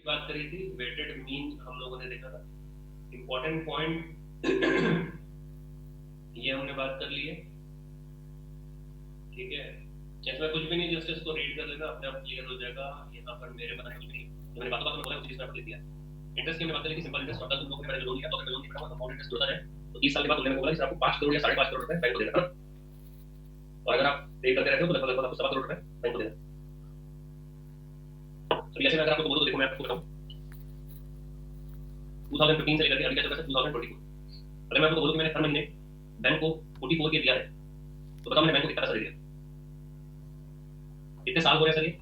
की बात करी थी, वेटेड मीन हम लोगों ने देखा था। इंपॉर्टेंट पॉइंट ये हमने बात कर ली है, ठीक है। इसमें कुछ भी नहीं, जस्ट इसको रीड कर लेना, अपने आप क्लियर हो जाएगा। यहाँ पर मेरे बनाने कुछ भी नहीं, जो मैंने बातों में बोला उसी चीज पर लिख दिया। इंटरेस्ट की हमने बात करी कि सिंपल इंटरेस्ट होता है, तुम लोगों ने पहले लोन लिया तो अगर लोन नहीं पड़ा कंपाउंड इंटरेस्ट होता है तो 30 साल के बाद तुमने बोला कि आपको 5 करोड़ या 5.5 करोड़ रुपए बैंक को देना है, और अगर आप पे करते रहते हो तो लगभग आपको 7 करोड़ रुपए बैंक को देना। तो ऐसे में अगर आपको बोलो तो देखो मैं आपको बताऊं 2015 से लेकर अभी क्या चल रहा है 2024, अगर मैं आपको बोलूं कि मैंने हर महीने बैंक को 44 के दिया है तो बताओ मैंने बैंक को कितना पैसा दे दिया। कितने साल हो रहे हैं सर ये?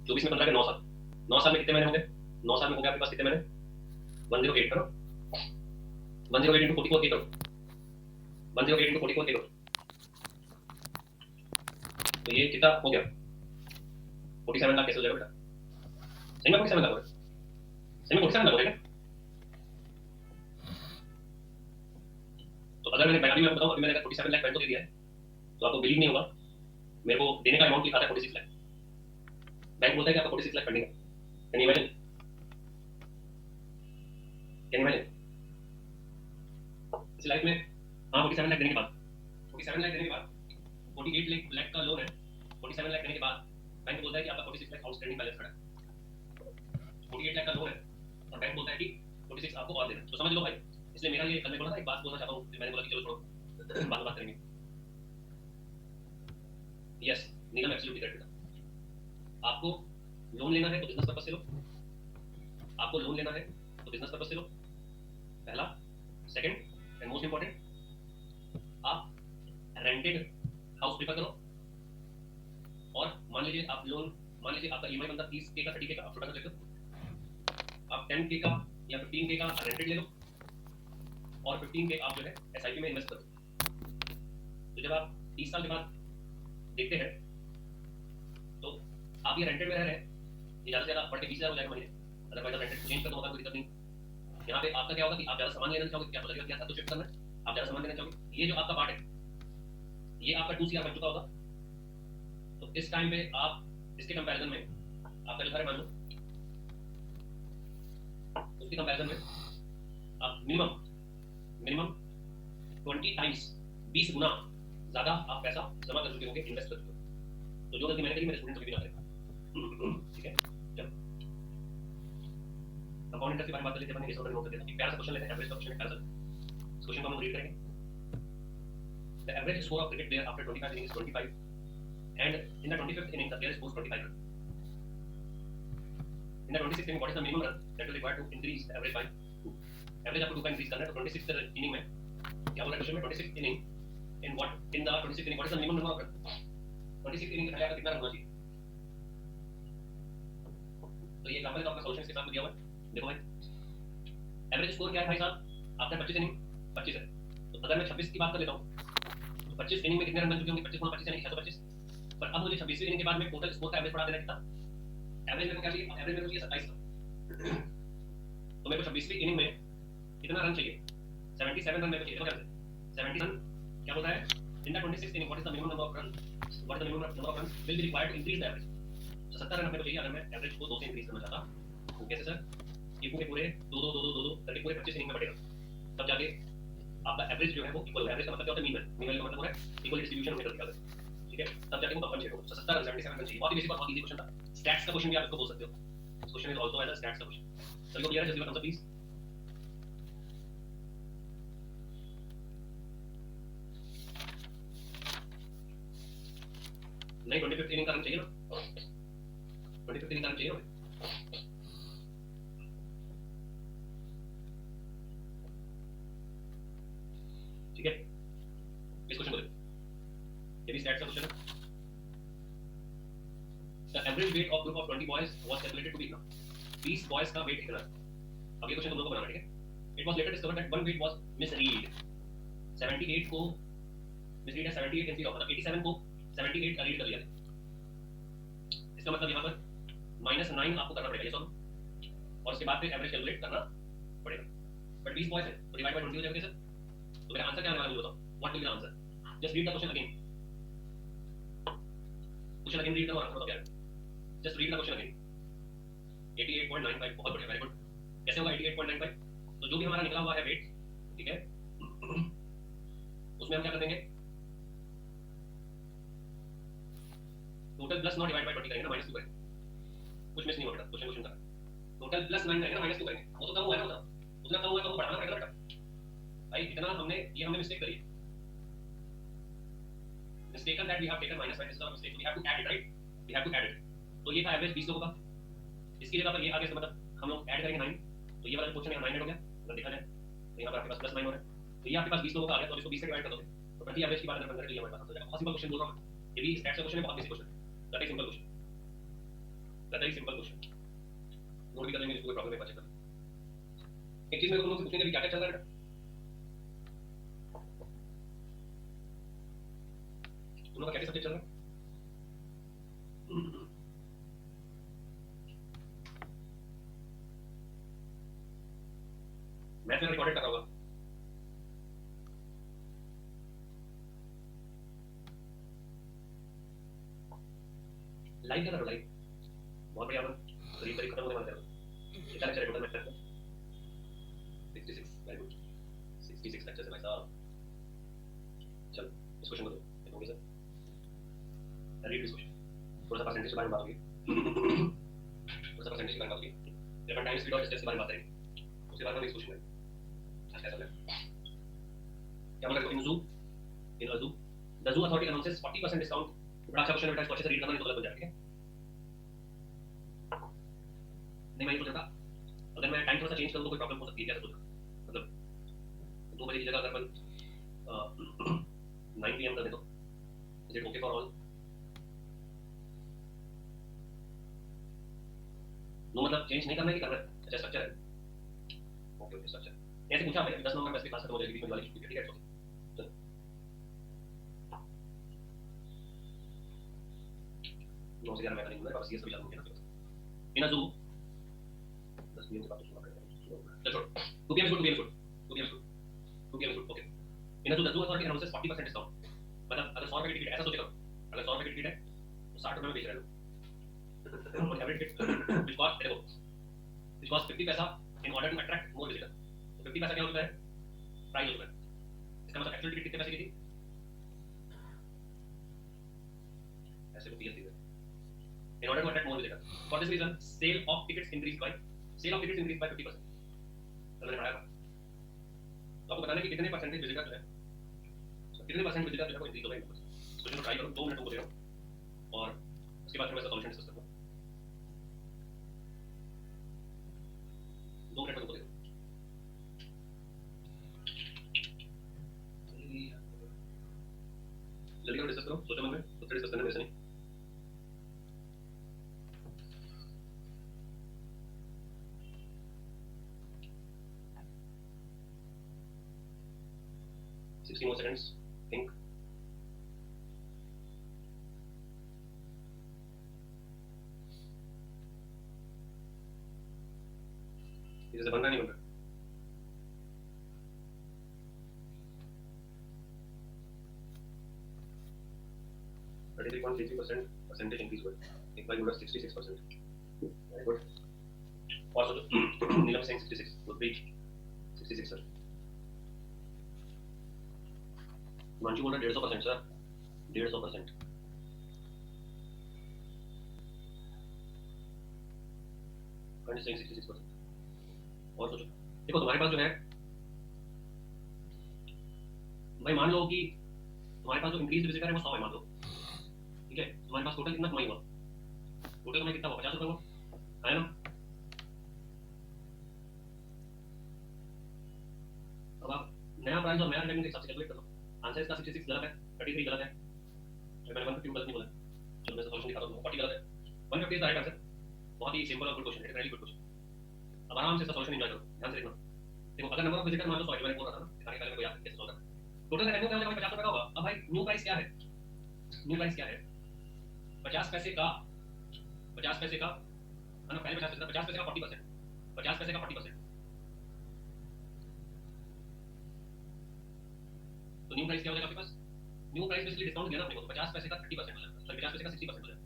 24 में 15 के 9 साल, 9 साल में कितने महीने हो गए? 9 साल में हो गया आपके पास कितने महीने? 108 करो, 108 इंटू 44 करो, 108 इंटू 44 करो, तो ये कितना हो गया? 47 लाख कैसे हो जाएगा बेटा? सही में 47 लाख हो रहा है? सही में 47 लाख हो रहा है? तो अगर मैंने अभी मैं बताऊं, अभी मैंने 47 लाख बैंक को दे दिया है तो आपको बिलीव नहीं होगा, मेरे को देने का अमाउंट लिखा था 46 लाख, बैंक बोलता है कि आपका 46 लाख पेंडिंग है। Can you imagine? Can you imagine? इस लाइफ में हाँ 47 लाख देने के बाद 47 लाख देने के बाद 48 लाख का लोन है, 47 लाख देने के बाद बैंक बोलता है कि आपका 46 लाख आउटस्टैंडिंग बैलेंस खड़ा है। 48 लाख का लोन है और बैंक बोलता है कि 46 आपको और देना, तो समझ लो भाई। इसलिए मेरा ये कल मैं बोला ना, एक बात बोलना चाहता हूँ, मैंने बोला कि चलो छोड़ो बात करेंगे। यस, नीलम एब्सोल्युटली करेक्ट बेटा। आपको लोन लेना है तो बिजनेस पर्पस से लो, आपको लोन लेना है तो बिजनेस पर्पस से लो, पहला। सेकंड एंड मोस्ट इंपॉर्टेंट, आप रेंटेड हाउस प्रीफर करो, और मान लीजिए आप लोन, मान लीजिए आपका ईएमआई बनता 30K का 30K का, आप छोटा कर लेते हो, आप 10K का या 15K का रेंटेड ले लो और 15K आप जो है एसआईपी में इन्वेस्ट करो। तो जब आप 30 साल के बाद देखते हैं तो आप ये रेंटेड में रह रहे हैं, ये ज़्यादा से ज़्यादा बढ़ के 20,000 हो जाएगा महीने, अदरवाइज आप रेंटेड चेंज कर दो, होगा कोई दिक्कत नहीं। यहाँ पे आपका क्या होगा कि आप ज़्यादा सामान लेना चाहोगे, क्या लगेगा क्या तो शिफ्ट करना है, आप ज़्यादा सामान लेना चाहोगे, ये जो आपका पार्ट है ये आपका 2 CR बन चुका होगा। तो इस टाइम पे आप इसके कंपैरिजन में आपका जो घर है मान लो, उसके कंपैरिजन में आप मिनिमम 20 टाइम्स 20 गुना ज्यादा आप पैसा जमा कर चुके होंगे, इन्वेस्ट कर चुके हो। तो जो गलती मैंने करी मेरे स्टूडेंट कभी भी ना करेगा, ठीक है। चलो कंपाउंड इंटरेस्ट के बारे में बात कर लेते हैं, मैंने इस ऑर्डर में नोट कर दिया। एक प्यारा सा क्वेश्चन लेते हैं, एवरेज का क्वेश्चन है प्यारा सा। इस क्वेश्चन को हम रीड करेंगे। The average score of cricket player after 25 innings is 25 and in the 25th inning the player scores 25 runs. In the 26th inning what is the minimum run that will require to increase the average by 2? Average आपको 2 का increase करना है, तो 26th inning में क्या बोला question में, 26th inning in what in the 26th inning what is the minimum number of runs? 26th inning के पहले आपका कितना रन होना चाहिए? तो ये एग्जांपल तो आपका सॉल्यूशन के साथ में दिया हुआ है, देखो भाई एवरेज स्कोर क्या है भाई साहब, आपका 25 इनिंग 25 है, तो अगर मैं 26 की बात कर लेता हूँ तो 25 इनिंग में कितने रन बन चुके होंगे? 25 गुना 25 यानी 625। पर अब मुझे 26वीं इनिंग के बाद में टोटल स्कोर का एवरेज बढ़ा देना कितना? एवरेज मेरे को क्या चाहिए? एवरेज मेरे को चाहिए 27 का, तो मेरे को 26वीं इनिंग में कितना रन चाहिए? 77 रन मेरे को चाहिए। तो क्या 70 रन क्या होता है? In the 26th inning what is the minimum number of runs, what is the minimum number of runs will be required to increase the average? तो 70 रन मेरे को चाहिए अगर मैं एवरेज को 2 से इंक्रीज करना चाहता हूं। कैसे सर? ये पूरे 2 2 2 2 2 करके पूरे 25 इनिंग में बढ़ेगा, तब जाके आपका एवरेज जो है वो इक्वल होगा। एवरेज का मतलब क्या होता है? Mean value. मीन वैल्यू का मतलब है इक्वल डिस्ट्रीब्यूशन में निकल जाएगा, ठीक है, तब जाके वो कंपनसेट होगा। 70 रन 77 रन चाहिए, बहुत ही बेसिक और बहुत इजी क्वेश्चन था। स्टैट्स का क्वेश्चन भी आप इसको बोल सकते हो, this question is also as a stats का क्वेश्चन। सभी को क्लियर है? जल्दी बताओ प्लीज। नहीं 25th इनिंग का रन चाहिए ना, 25th इनिंग का रन चाहिए ना, ठीक है। इस क्वेश्चन को देखो, ये भी स्टैट्स का क्वेश्चन है। The average weight of group of 20 boys was calculated to be इतना, 20 बॉयज का वेट इतना है। अब ये क्वेश्चन तुम लोगों को बनाना है, ठीक है। It was later discovered that one wait was misread, 78 को मिसरीड है, 78 कैंसिल होगा, मतलब 87 को 78 का रीड कर लिया। इसका मतलब यहाँ पर -9 आपको करना पड़ेगा ये सब, और उसके बाद फिर एवरेज कैलकुलेट करना पड़ेगा। बट 20 बॉयज है तो डिवाइड बाय 20 हो जाएगा कैसे? तो मेरा आंसर क्या आने वाला है मुझे बताओ, what will be the answer? Just read the question again, question again read करो, आंसर बताओ क्या है। Just read the question again. 88.95, बहुत बढ़िया, वेरी गुड। कैसे होगा 88.95? तो जो भी हमारा निकला हुआ है वेट, ठीक है, उसमें हम क्या कर देंगे, टोटल प्लस 9 डिवाइड बाय 20 करेंगे ना, -2 करेंगे, कुछ मिस नहीं होगा बेटा, क्वेश्चन का टोटल प्लस 9 करेंगे ना, -2 करेंगे, वो तो कम हुआ है ना, उतना कम हुआ तो बढ़ाना पड़ेगा बेटा भाई, इतना हमने मिस्टेक करी है, mistaken that we have taken -5 is our mistake, we have to add it, right, we have to add it। तो ये था एवरेज 20 लोगों का, इसकी जगह पर ये आगे से मतलब हम लोग ऐड करेंगे 9, तो ये वाला क्वेश्चन यहाँ 9 ऐड हो गया, अगर देखा जाए तो यहाँ पर आपके पास प्लस 9 हो रहा है, तो ये आपके पास 20 लोगों का आ गया, तो इसको 20 से डिवाइड कर दोगे तो प्रति एवरेज की बात अगर करके हमारे पास हो जाएगा। बहुत सिंपल क्वेश्चन बोल रहा हूँ, ये भी स्टैट्स का क्वेश्चन है, बहुत बेसिक क्वेश्चन है, very simple question, very simple question, note भी कर लेंगे, इसको कोई प्रॉब्लम नहीं पता चलेगा। एक चीज मेरे को तुम लोग से पूछेंगे क्या क्या चल रहा है बेटा, तुम लोग का कैसे सब्जेक्ट चल रहा है? मैं फिर रिकॉर्डेड कर रहा हूँ, लाइव कर रहा हूँ, लाइव, बहुत बढ़िया, करीब करीब खत्म होने वाला है, कितना लेक्चर है टोटल लेक्चर का? 66, वेरी गुड, 66 लेक्चर है भाई साहब। चलो इस क्वेश्चन को दो, देखोगे सर, रीड दिस क्वेश्चन, थोड़ा सा परसेंटेज के बारे में बात होगी, थोड़ा सा परसेंटेज के बारे में बात होगी, जब हम टाइम स्पीड और डिस्टेंस के बारे में बात करेंगे उसके बाद हम इस क्वेश्चन में अच्छा चल रहा है, क्या बोल रहे हो, इन a zoo the zoo authority announces 40% discount, बड़ा अच्छा क्वेश्चन है बेटा, इसको अच्छे से रीड करना नहीं तो गलत हो जाएगा, ठीक है? नहीं मैं ये सोच रहा था अगर मैं टाइम थोड़ा सा चेंज करूँ तो कोई प्रॉब्लम हो सकती है क्या, सोच रहा मतलब 2 बजे की जगह अगर अपन 9 PM कर दे तो is it okay for all? No मतलब चेंज नहीं करना है कि करना है, अच्छा स्ट्रक्चर है, ओके ओके स्ट्रक्चर, ऐसे पूछा आपने 10 नंबर वैसे क्लास खत्म हो जाएगी बीच में वाली छुट्टी, ठीक है? चलो 9 से 11 मैं नहीं, बस ये सभी चालू होंगे ना, इन अ zoo 10 PM से बात सुनना पड़ेगा, चलो 2 PM should, 2 PM should, 2 PM should, 2 PM should, okay. In a zoo the zoo authority announces 40% discount, मतलब अगर 100 रुपए की टिकट, ऐसा सोचेगा अगर 100 रुपए की टिकट है तो 60 रुपए में बेच रहे हो, और एवरेज टिकट which cost देखो which cost 50 पैसा in order to attract more visitor, तो 50 पैसा क्या होता है, प्राइस होता है, इसका मतलब एक्चुअल टिकट कितने पैसे की थी, ऐसे को पीएस दीजिए, in order to attract more visitor, for this reason sale of tickets increased by 50%, तो मैंने पढ़ाया था, तो आपको बताना है कि कितने परसेंटेज विजिटर जो है, कितने परसेंट विजिटर जो है वो इंक्रीज हो गए, क्वेश्चन को ट्राई करो, 2 मिनट तुमको दे रहा हूँ और उसके बाद फिर मैं इसका सॉल्यूशन डिस्कस करूंगा, 2 मिनट में तुमको दे रहा हूँ, जल्दी करो, डिस्कस करो, सोचो मन में, तो फिर डिस्कस करने में ऐसे नहीं, more seconds, think, इसे बनना नहीं बनना, परसेंटेज इंक्रीज हुआ, एक बार बोला 66%, वेरी गुड, और सोचो Neelam saying 66 would be 66 sir, Himanshu बोल रहा है 150% सर, 150%, कंडी सेइंग 66%, और सोचो देखो तुम्हारे पास जो है भाई, मान लो कि तुम्हारे पास जो इंक्रीज विजिटर है वो 100 है मान लो, ठीक है, तुम्हारे पास टोटल कितना कमाई हुआ, टोटल कमाई कितना हुआ, 50 रुपए हुआ, है ना? अब आप नया प्राइस और नया रेवेन्यू के हिसाब से कैलकुलेट करो, आंसर इसका 66 गलत है, 33 गलत है, मैंने 150 गलत नहीं बोला, चलो मैं सॉल्यूशन दिखाता हूं, 40 गलत है, 150 इज द राइट आंसर, बहुत ही सिंपल और गुड क्वेश्चन है, इट्स वेरी गुड क्वेश्चन, अब आराम से इसका सॉल्यूशन एंजॉय करो, ध्यान से देखना, देखो अगर नंबर ऑफ विजिटर मान लो 100 मैंने बोल रहा था ना, दिखाने के लिए कोई याद कैसे सोचा, टोटल रेवेन्यू क्या हो जाएगा, 50 रुपए का होगा, अब भाई न्यू प्राइस क्या है, न्यू प्राइस क्या है, 50 पैसे का, 50 पैसे का, है ना, पहले 50 पैसे का, 50 पैसे का 40%, 50 पैसे का 40%, तो न्यू प्राइस क्या हो जाएगा आपके पास, न्यू प्राइस बेसिकली डिस्काउंट देना अपने को, तो 50 पैसे का 30% हो जाएगा, सॉरी 50 पैसे का 60% हो जाएगा,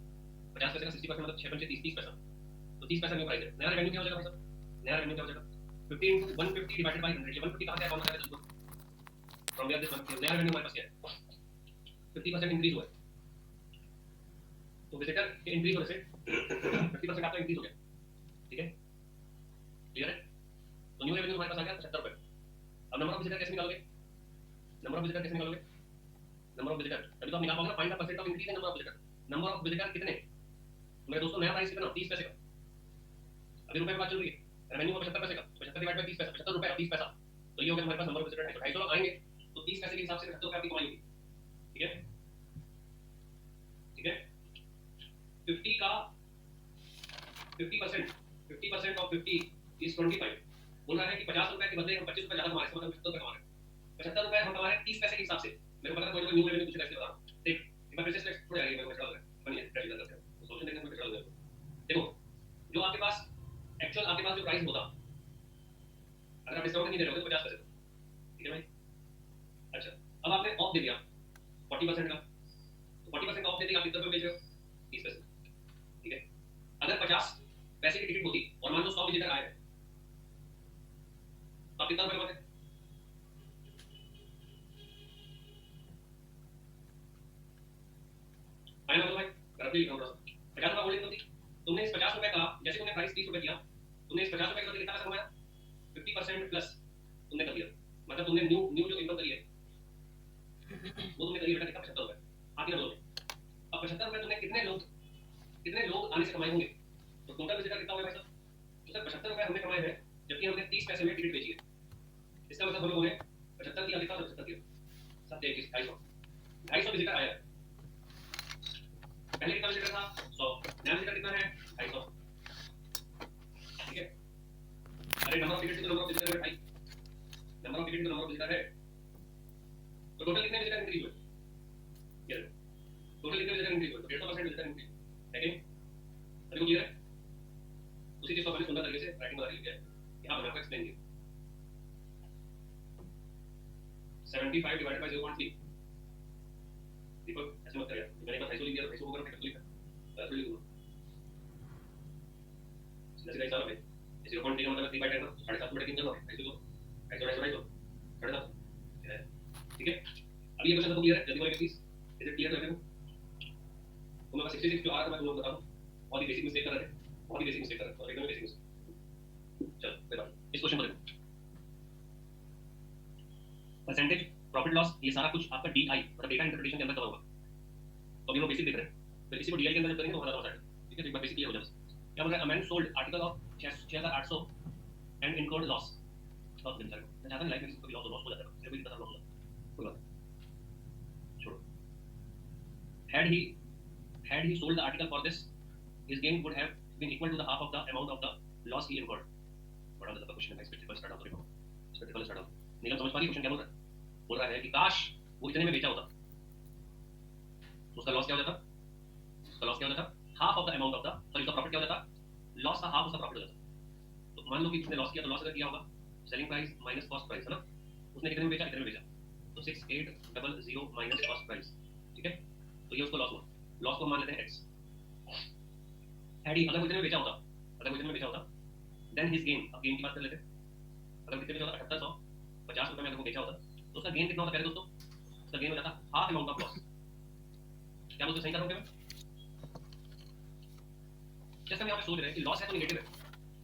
50 पैसे का 60% मतलब 6 पंचे 30 पैसा, तो 30 पैसा न्यू प्राइस है। नया रेवेन्यू क्या हो जाएगा भाई साहब? नया रेवेन्यू क्या हो जाएगा? 15 into 150 डिवाइडेड बाय 100। ये 150 कहां से अकाउंट में आएगा? फ्रॉम वेयर दिस 150 नया रेवेन्यू हमारे पास क्या है? 50% इंक्रीज हुआ है। तो विजिटर के इंक्रीज होने से 50% आपका इंक्रीज हो गया, ठीक है, क्लियर है? तो न्यू रेवेन्यू हमारे पास आ गया 75 रुपए। अब नंबर ऑफ विजिटर कैसे निकालोगे? नंबर ऑफ विजिटर कैसे निकालोगे? नंबर ऑफ विजिटर तभी तो आप निकाल पाओगे ना, find the percent of increase in number of visitor. Number of visitor कितने? मेरे दोस्तों नया प्राइस कितना? 30 पैसे का। अभी रुपए की बात चल रही है, रेवेन्यू 75 पैसे का, 75 डिवाइड बाय 30 पैसा, 75 रुपए और 30 पैसा, तो ये हो गया हमारे पास नंबर ऑफ विजिटर 250 लोग आएंगे, तो 30 पैसे के हिसाब से 70 रुपए आपकी कमाई होगी, ठीक है, ठीक है। 50 का 50% ऑफ 50 इज 25। बोल रहा है कि 50 रुपए के बदले हम 25 रुपए ज्यादा कमा रहे हैं, मतलब 75 रुपए कमा रहे हैं। 75 रुपए हम कमा रहे हैं 30 पैसे के हिसाब से। मेरे को पता है कोई न्यू रेवेन्यू कुछ ऐसे बता रहा हूं, देख एक बार फिर से थोड़ा आगे मेरे को चल रहा है, बनी है ट्रेड करते हैं, सोल्यूशन देखने में चल रहा है। देखो जो आपके पास एक्चुअल आपके पास जो प्राइस होता, अगर आप डिस्काउंट नहीं दे रहे हो तो 50 पैसे, ठीक है भाई। अच्छा अब आपने ऑफ दे दिया 40% का, तो 40% ऑफ दे दिया, आप कितने रुपए बेच रहे हो? 30 पैसे, ठीक है। अगर 50 पैसे की टिकट होती और मान लो 100 विजिटर आए तो आप कितना रुपए कमाते? आए ना तो भाई गलत लिखा होगा, 50 रुपए बोली थी तुमने। इस 50 रुपए का जैसे तुमने प्राइस 30 रुपए किया, तुमने इस 50 रुपए के बदले कितना पैसा कमाया? 50% प्लस तुमने कर दिया, मतलब तुमने न्यू न्यू जो इनकम करी है वो तुमने करी है बेटा कितना? 75 रुपए। आती ना बोलो, अब 75 रुपए तुमने कितने लोग आने से कमाए होंगे? तो टोटल विजिटर कितना होगा भाई साहब? तो सर 75 रुपए हमने कमाए हैं, जबकि हमने 30 पैसे में टिकट बेची है। इसका मतलब हम लोगों ने 75 किया, कितना? 75 किया 7 21 250 विजिटर आया है। पहले कितना विजिटर था? 100। नया विजिटर कितना है? 250, ठीक है। अरे नंबर ऑफ टिकट तो नंबर ऑफ विजिटर है भाई, नंबर ऑफ टिकट तो नंबर ऑफ विजिटर है, तो टोटल कितने विजिटर इंक्रीज हुए? ये टोटल कितने विजिटर इंक्रीज हुए? तो 150% विजिटर इंक्रीज है कि अभी को क्लियर है? उसी चीज को मैंने सुंदर तरीके से राइटिंग बता दी है, यहां बना कर एक्सप्लेन किया। 75 डिवाइडेड बाय 0.3, दीपक ऐसे मत कर यार, मैंने कहा 250 लिख दिया, 250 को अगर मैं लिखा तो लिख दूंगा जैसे कैसा है भाई, 0.3 का मतलब 3/10 ना, 7.5 बटे 3 करना, 250 250 ठीक है। अभी ये क्वेश्चन तो क्लियर है? जल्दी बोलिए please, is it clear to everyone? तो मैं 66 जो आ रहा था मैं तुम्हें बता दूं, बहुत ही बेसिक मिस्टेक कर रहे थे, बहुत ही बेसिक मिस्टेक कर रहे थे, और एकदम बेसिक मिस्टेक। चलो कोई बात नहीं, इस क्वेश्चन को देखो, परसेंटेज प्रॉफिट लॉस, ये सारा कुछ आपका डीआई मतलब डेटा इंटरप्रिटेशन के अंदर कवर होगा। तो अभी हम बेसिक देख रहे हैं, फिर इसी को डीआई के अंदर जब करेंगे तो हमारा समझ आएगा, ठीक है। तो एक बार बेसिक क्लियर हो जाए बस। क्या बोल रहा है? A man sold article of 6800 and incurred loss. बहुत दिन चलेगा, मैं चाहता हूं लाइफ में किसी को भी लॉस हो जाता है, सिर्फ इतना लॉस हो जाता है, कोई बात नहीं, छोड़ो। had he sold the article for this, his gain would have been equal to the half of the amount of the loss he incurred. बड़ा मतलब क्वेश्चन है, स्पेसिफिकल स्टार्ट आउट देखो, स्पेसिफिकल स्टार्ट आउट नीलम समझ पा रही क्वेश्चन क्या बोल रहा है? बोल रहा है कि काश वो इतने में बेचा होता तो उसका लॉस क्या हो जाता? उसका लॉस क्या हो जाता? Half of the amount of the, sorry उसका प्रॉफिट क्या हो जाता? लॉस का हाफ उसका प्रॉफिट हो जाता। तो मान लो कि उसने लॉस किया, तो लॉस अगर किया होगा selling price minus cost price, है ना, उसने कितने में बेचा? इतने में बेचा, तो 6800 माइनस कॉस्ट प्राइस, ठीक है, तो ये उसको लॉस हुआ, लॉस को मान लेते हैं x। अगर वो इतने में बेचा होता, अगर वो इतने में बेचा होता, देन हिज गेन, अब गेन की बात कर लेते हैं, अगर कितने बेचा होता? 7800, 50 रुपए में अगर वो बेचा होता तो उसका गेन कितना होता? पहले दोस्तों उसका गेन हो जाता हाफ अमाउंट ऑफ लॉस। क्या बोलते? सही कर रहे हो? जैसे हम यहाँ पे सोच रहे हैं कि लॉस है तो नेगेटिव है,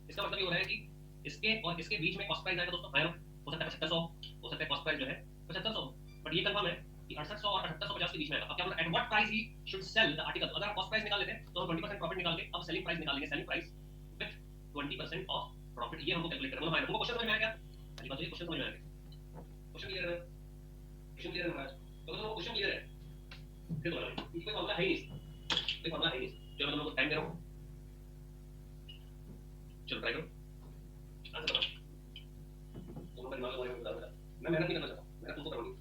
इसका मतलब ये हो रहा है कि इसके और इसके बीच में कॉस्ट प्राइस आएगा दोस्तों, आया ना, हो सकता है 7500, हो सकता है कॉस्ट प्राइस जो है 7500, बट ये कंफर्म है कि 6800 और 7850 के बीच में आएगा। अब क्या बोल रहा है? At what price he should sell the article. अगर आप कॉस्ट प्राइस निकाल लेते हैं तो हम 20% प्रॉफिट निकाल के अब सेलिंग प्राइस निकालेंगे, selling price with 20% of profit, ये हमको कैलकुलेट करना है। हमको क्वेश्चन समझ में आ गया? अभी बात ये क्वेश्चन समझ में आ गया, क्वेश्चन क्लियर है? क्वेश्चन क्लियर है महाराज? तो अगर क्वेश्चन क्लियर है फिर बोला नहीं, कोई मामला है ही नहीं, कोई मामला है ही नहीं, जो मैं तुम लोगों को टाइम दे रहा हूं, चलो ट्राई करो आंसर बताओ। तुम अपने दिमाग में बता दो, मैं मेहनत नहीं करना चाहता, मैं तुमको करूंगी,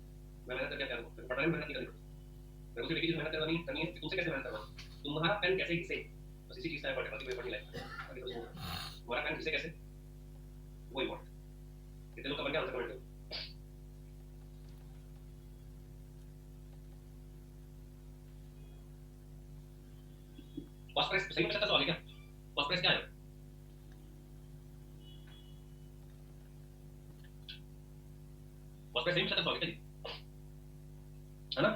मैं मेहनत करके क्या करूंगा? पढ़ाई में मेहनत नहीं करनी, मेरे को सिर्फ एक चीज मेहनत करनी है, तुमसे कैसे मेहनत करना, तुम्हारा पेन कैसे घिसे, बस इसी चीज का एफर्ट है, बाकी कोई एफर्ट नहीं लगता, बाकी कुछ नहीं। तुम्हारा पेन घिसे कैसे, वो इम्पोर्टेंट। कितने लोग कमेंट के आंसर कमेंट करो। कॉस्ट प्राइस सही में 75 सवाल है क्या? कॉस्ट प्राइस क्या है? कॉस्ट प्राइस सेम 75 है ना?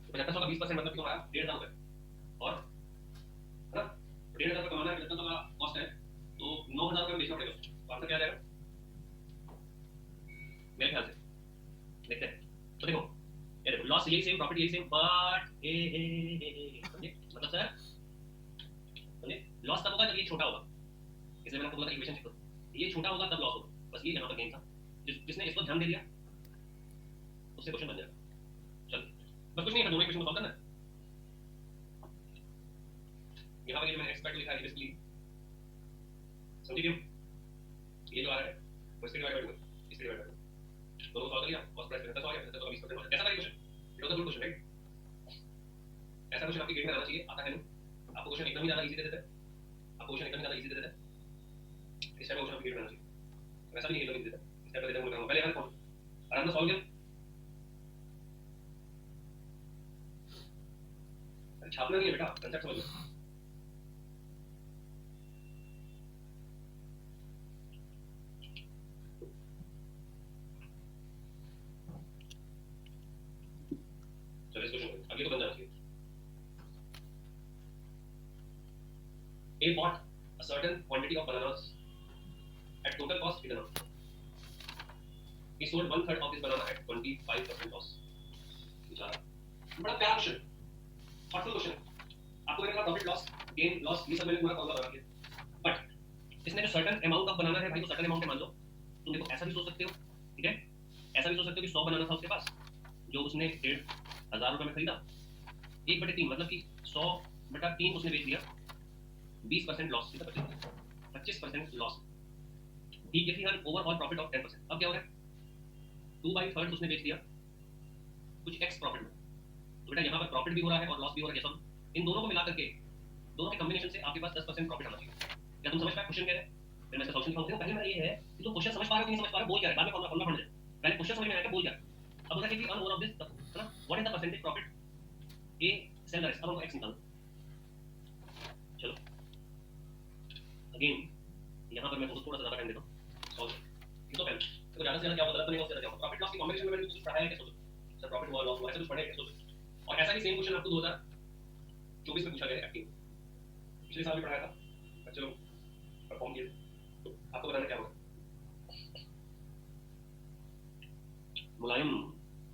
75 का 20% मतलब कि तुम्हारा 1,500 रुपए और है ना? 1,500 रुपए कमाना है, जितना तुम्हारा कॉस्ट है तो 9,000 रुपए में बेचना पड़ेगा। तो आंसर क्या आ जाएगा मेरे ख्याल से? देखते हैं। तो देखो ये देखो लॉस यही सेम, प्रॉफिट यही सेम, बट समझे मतलब सर समझे लॉस तब होगा जब ये छोटा होगा। इसलिए मैंने आपको बोला था इक्वेशन चेक करो, ये छोटा होगा तब लॉस होगा। बस ये यहाँ पर गेन था। जिसने इस पर ध्यान दे दिया उससे क्वेश्चन बन जाएगा। चल बस कुछ नहीं है, दोनों इक्वेशन को सॉल्व करना है। यहाँ पर ये मैंने एक्सपेक्ट लिखा है बेसिकली, समझिए क्यों ये जो आ रहा है वो इससे डिवाइड कर दूंगा, इससे डिवाइड कर दूंगा, दोनों सॉल्व कर लिया। कॉस्ट प्राइस 75 आ गया, 75 का 20% कैसा था ये question? It was a good question right? ऐसा क्वेश्चन आपकी गेट में आना चाहिए, आता है नहीं। आपको क्वेश्चन एकदम ही ज्यादा इजी दे देते हैं, आपको क्वेश्चन एकदम ही ज्यादा इजी दे देते हैं। इस टाइप का क्वेश्चन आपकी गेट में आना चाहिए, वैसा भी नहीं एकदम इजी देता। इस टाइप का देता हूं मैं पहले कौन आराम से सॉल्व किया। छापना नहीं है बेटा, कंसेप्ट समझ लो। चलो इस क्वेश्चन को आगे तो बन जाना चाहिए। A bought a certain quantity of bananas at total cost कितना? He sold 1/3 of this banana at 25% loss. बेचारा बड़ा प्यारा क्वेश्चन, thoughtful क्वेश्चन। आपको मैंने कहा प्रॉफिट लॉस गेन लॉस ये सब मैंने पूरा फॉर्मूला बना दिया, बट इसने जो सर्टेन अमाउंट ऑफ बनाना है भाई, तो सर्टेन अमाउंट है मान लो। तुम देखो ऐसा भी सोच सकते हो, ठीक है, ऐसा भी सोच सकते हो कि 100 बनाना था उसके पास जो उसने 1,500 रुपए में खरीदा, 1/3 मतलब कि 100/3 उसने बेच दिया, 20% loss, 25% loss. He get he overall profit of 10%। अब क्या हो रहा है 2/3 उसने बेच दिया कुछ एक्स प्रॉफिट में। तो बेटा यहाँ पर प्रॉफिट भी हो रहा है और लॉस भी हो रहा है। इन दोनों को मिलाकर के दोनों के कॉम्बिनेशन से आपके पास 10% प्रॉफिट आना चाहिए। क्या तुम समझ पाए क्वेश्चन क्या है? फिर मैं इसका सॉल्यूशन दिखाऊंगा। पहले मेरा ये है कि तुम क्वेश्चन समझ पा रहे हो कि नहीं समझ पा रहे हो, बोल क्या है, बाद में फॉर्मूला पढ़ जाए। पहले क्वेश्चन समझ में आया कि बोल क्या है। अब होता है कि अर्न ओवर ऑफ दिस, है ना, what is the percentage profit a sell the rest. अब हमको एक्स निकालना। चलो अगेन यहाँ पर मैं थोड़ा सा ज्यादा टाइम देता हूँ सॉल्व। ये तो पहले तो ज्यादा से ज्यादा क्या होता है, नहीं होता है प्रॉफिट लॉस की कॉम्बिनेशन में मैंने कुछ पढ़ाया है क्या? सोचो सर प्रॉफिट हुआ लॉस हुआ ऐसा कुछ पढ़े क्या? सोचो। और ऐसा ही सेम क्वेश्चन आपको 2024 में पूछा गया है एक्टिंग, पिछले साल भी पढ़ाया था। बच्चे लोग परफॉर्म किए, आपको बताना क्या होगा। मुलायम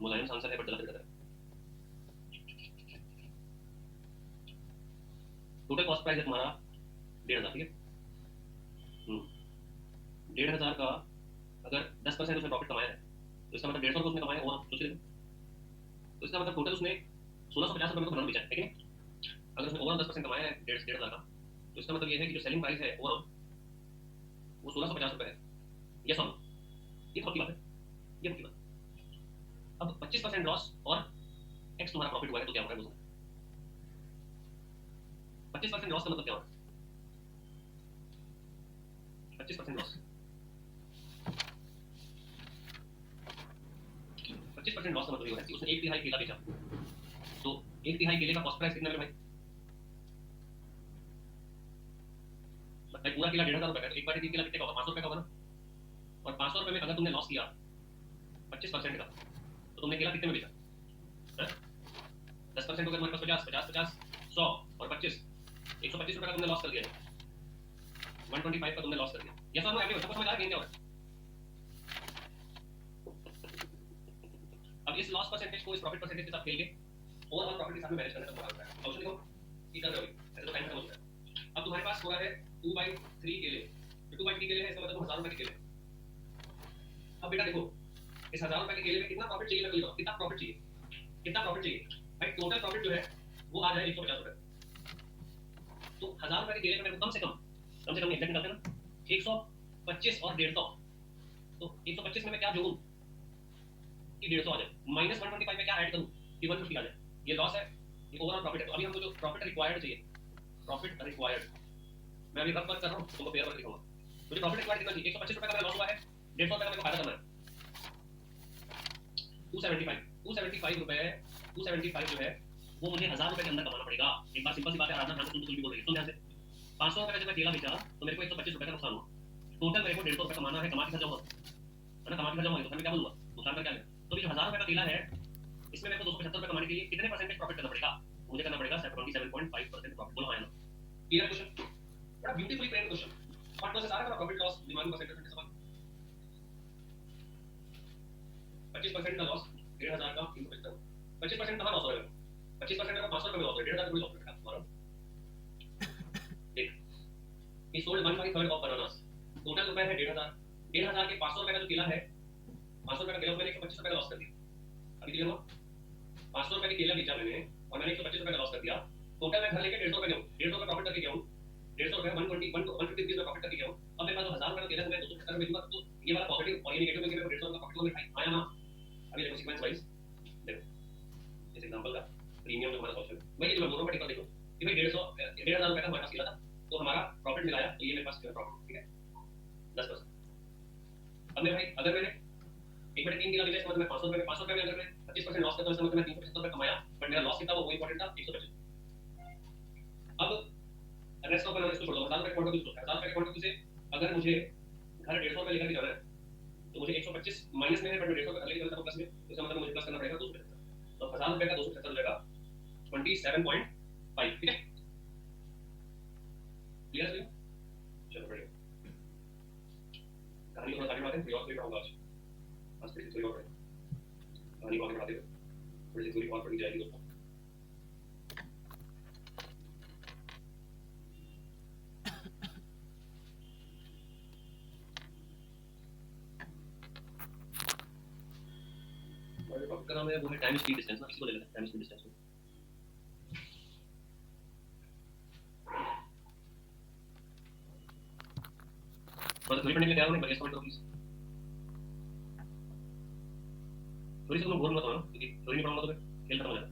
मुलायम आंसर है बट गलत है। टोटल कॉस्ट प्राइस है तुम्हारा 1,500, ठीक है। 1,500 का अगर 10% उसने प्रॉफिट कमाया है तो इसका मतलब 150 उसने कमाया और सोचिए देखो, तो इसका मतलब टोटल उसने 1,650 रुपए में तो बनाना बेचा है, ठीक है। अगर उसने ओवरऑल 10% कमाया है 1,500 का, तो इसका मतलब ये है कि जो सेलिंग प्राइस है ओवरऑल वो 1,650 रुपए है। यस और नो? ये बहुत की बात है, ये बहुत की बात। अब 25% लॉस और एक्स तुम्हारा प्रॉफिट हुआ है तो क्या होगा बोलो। 25% लॉस का मतलब क्या होगा? 25% लॉस, 25% लॉस का मतलब ये होगा कि उसने 1/3 केला बेचा, तो 1/3 केले का कॉस्ट प्राइस कितना है भाई? पूरा केला 1,500 रुपए का, 1/3 केला कितने का होगा? 500 रुपए का होगा ना। और 500 रुपए में अगर तुमने लॉस किया 25% का, तो तुमने केला कितने में बेचा? 10% होगा तुम्हारे पास 50 50 50 100 और 25 125 रुपए का तुमने लॉस कर दिया, 125 का तुमने लॉस कर दिया। यस और नो एवरीवन, सबको समझ आ रहा है गेन क्या हो रहा है? अब इस लॉस परसेंटेज को इस प्रॉफिट परसेंटेज के साथ खेल के ओवरऑल प्रॉफिट के साथ में मैनेज करना सबको आता है। ऑप्शन देखो ये कर रहे हो, ऐसे तो टाइम खत्म हो चुका है। अब तुम्हारे पास हो रहा है 2/3 केले, तो 2/3 केले है, इसका मतलब 1,000 रुपए के केले। अब बेटा देखो इस 1,000 रुपए के केले में कितना प्रॉफिट चाहिए, मैं बताऊं कितना प्रॉफिट चाहिए, कितना प्रॉफिट चाहिए भाई। टोटल प्रॉफिट जो है वो आ जाए 150 रुपए। तो 1,000 रुपए के केले में मेरे को कम से कम एग्जैक्ट निकालते हैं ना 125 और 150, तो 125 में मैं क्या जोड़ूं कि 150 आ जाए, माइनस 125 में क्या ऐड करूं कि 150 आ जाए। ये लॉस है, ये ओवरऑल प्रॉफिट है। तो अभी हमको जो प्रॉफिट रिक्वायर्ड चाहिए, प्रॉफिट रिक्वायर्ड, मैं अभी रफ वर्क कर रहा हूं, तुमको पेयर वर्क लिखूंगा। मुझे प्रॉफिट रिक्वायर्ड कितना चाहिए? 125 रुपए का मेरा लॉस हुआ है, 150 रुपए का मेरे को फायदा करना है। 275 रुपए 275 जो है वो मुझे 1,000 रुपए के अंदर कमाना पड़ेगा। एक बार सिंपल सी बात है, आराधना ध्यान से तुम तो कुछ भी बोल रही है, सुन ध्यान से। 500 रुपए का जब मैं केला बेचा तो मेरे को 125 रुपए का नुकसान हुआ, टोटल मेरे को 150 रुपए कमाना है, कमा के खर्चा हुआ है ना, कमा के खर्चा हुआ है, तो फिर मैं क्या बोलूंगा नुकसान का क्या लेना। तो ये जो 1000 रुपए का केला है इसमें मेरे को 275 रुपए कमाने के लिए कितने परसेंटेज प्रॉफिट करना पड़ेगा, मुझे करना पड़ेगा 27.5% प्रॉफिट। बोलो हाँ या ना, क्लियर क्वेश्चन, बड़ा beautifully framed question. Thought process आ रहा है, प्रॉफिट लॉस डिमांड परसेंटेज का सवाल। 25% का लॉस 1500 का 375, 25% कहां लॉस होएगा, 25% का 500 रुपए में लॉस होगा, 1500 रुपए लॉस होगा तुम्हारा। देख, he sold 1/3 of bananas, total रुपए है 1500, 1500 के 500 रुपए का जो केला है, 500 रुपए का केला मैंने 125 रुपए का लॉस कर दिया। अभी क्लियर हुआ, 500 रुपए की केला बेचा मैंने और मैंने 125 रुपए का लॉस कर दिया। टोटल मैं घर लेके 150 रुपए गया हूं, 150 रुपए प्रॉफिट करके गया हूं, 150 रुपए 120 150 रुपए प्रॉफिट करके गया हूं। अब मेरे पास जो 1000 रुपए का केला है मैं 275 रुपए दूंगा, तो ये वाला पॉजिटिव और ये नेगेटिव में मेरे को 150 रुपए का प्रॉफिट होगा आया ना। अभी देखो सीक्वेंस वाइज, देखो इस एग्जांपल का प्रीमियम जो हमारा सॉल्यूशन वही जो मैं बोल रहा हूं, देखो देखो कि भाई 150 1500 रुपए का हमारे पास केला था, तो हमारा प्रॉफिट मिलाया, तो ये मेरे पास प्रॉफिट, ठीक है 10%। अब मेरे भाई अगर मैंने 1/3 केला बेचा, इसका मतलब मैं 500 रुपए में, 500 रुपए में अगर मैं 25% लॉस करता हूं, इसका मतलब मैं 375 रुपए कमाया, बट मेरा लॉस कितना वो इंपॉर्टेंट था 125। अब रेस्ट ऑफ एनालिसिस छोड़ दो, 1000 रुपए के पॉइंट ऑफ व्यू से, 1000 रुपए के पॉइंट ऑफ व्यू से अगर मुझे घर 150 रुपए लेकर के जाना है, तो मुझे 125 माइनस में है, बट 150 रुपए घर लेके जाना था प्लस में, तो इसका मतलब मुझे प्लस करना पड़ेगा 275। तो 1000 रुपए का 275 रुपए का 27.5, ठीक है क्लियर है। चलो बढ़िया, कहानी को थोड़ा आगे बढ़ाते हैं, थोड़ी और पढ़ाऊंगा आज, थोड़ी थोड़ी और कहानी को आगे बढ़ाते हुए थोड़ी सी थोड़ी और पढ़ी जाएगी दोस्तों। टॉपिक का नाम है वो है टाइम स्पीड डिस्टेंस ना, इसको ले लेते हैं टाइम स्पीड डिस्टेंस को। थोड़ी पढ़ने के लिए तैयार हो, बगैर कमेंट करो प्लीज। थोड़ी सी तुम बोल मत हो ना, क्योंकि थोड़ी नहीं पढ़ूंगा तो फिर खेल खत्म हो जाएगा।